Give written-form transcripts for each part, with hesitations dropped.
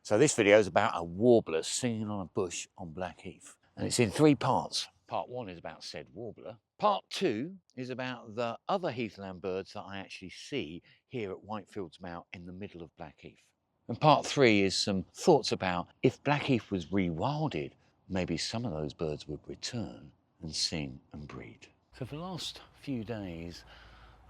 So this video is about a warbler singing on a bush on Blackheath. And it's in 3 parts. Part 1 is about said warbler. Part 2 is about the other heathland birds that I actually see here at Whitefields Mount in the middle of Blackheath. And part 3 is some thoughts about if Blackheath was rewilded, maybe some of those birds would return and sing and breed. So for the last few days,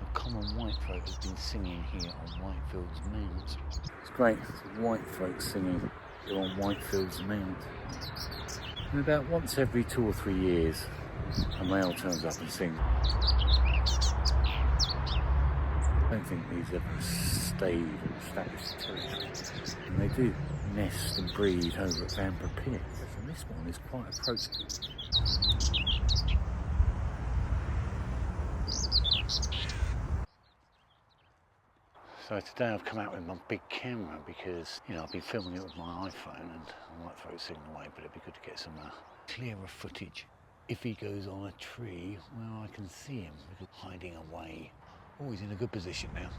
a common whitethroat has been singing here on Whitefields Mount. It's great, it's a whitethroat singing here on Whitefields Mount. And about once every 2 or 3 years, a male turns up and sings. I don't think these ever stayed or established territory. And they do nest and breed over at Vanbrugh Pier. And this one is quite approachable. So today I've come out with my big camera because, I've been filming it with my iPhone and I might throw it singing away, but it'd be good to get some clearer footage. If he goes on a tree, well, I can see him because hiding away. Oh, he's in a good position now.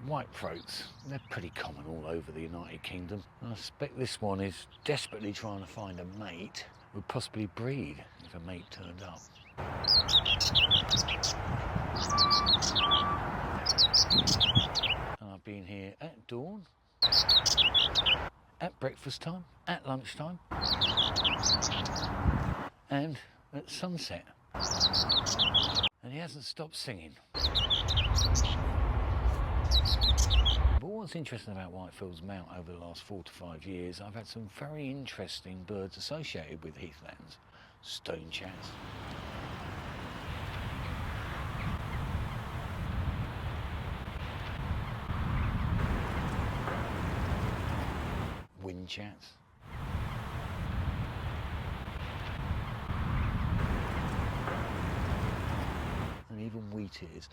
Whitethroats, they're pretty common all over the United Kingdom. I suspect this one is desperately trying to find a mate, would possibly breed if a mate turned up. And I've been here at dawn, at breakfast time, at lunchtime, and at sunset. And he hasn't stopped singing. But what's interesting about Whitefields Mount over the last 4 to 5 years, I've had some very interesting birds associated with heathlands. Stonechats, windchats, and even wheatears.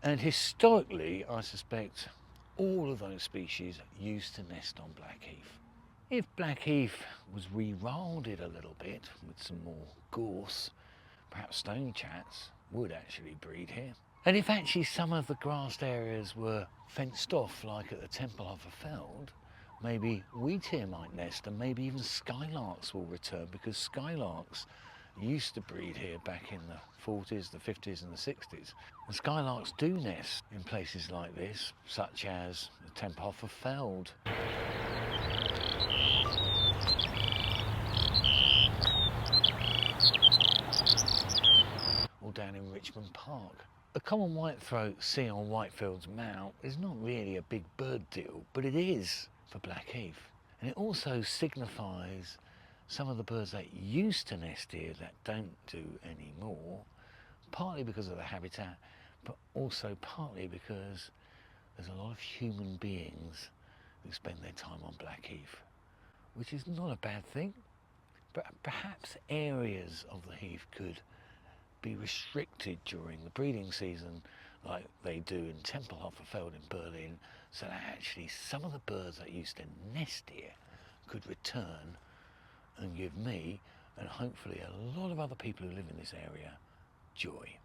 And historically, I suspect all of those species used to nest on Blackheath. If Blackheath was rewilded a little bit with some more gorse, perhaps stonechats would actually breed here. And if actually some of the grassed areas were fenced off, like at the Temple of a Feld, maybe Wheatears might nest, and maybe even Skylarks will return, because Skylarks used to breed here back in the 40s, the 50s and the 60s. And Skylarks do nest in places like this, such as the Temple of a Feld. Or down in Richmond Park. A common whitethroat seen on Whitefields Mount is not really a big bird deal, but it is for Blackheath. And it also signifies some of the birds that used to nest here that don't do anymore, partly because of the habitat, but also partly because there's a lot of human beings who spend their time on Blackheath, which is not a bad thing. But perhaps areas of the heath could be restricted during the breeding season, like they do in Temple of a Feld in Berlin, so that actually some of the birds that used to nest here could return and give me, and hopefully a lot of other people who live in this area, joy.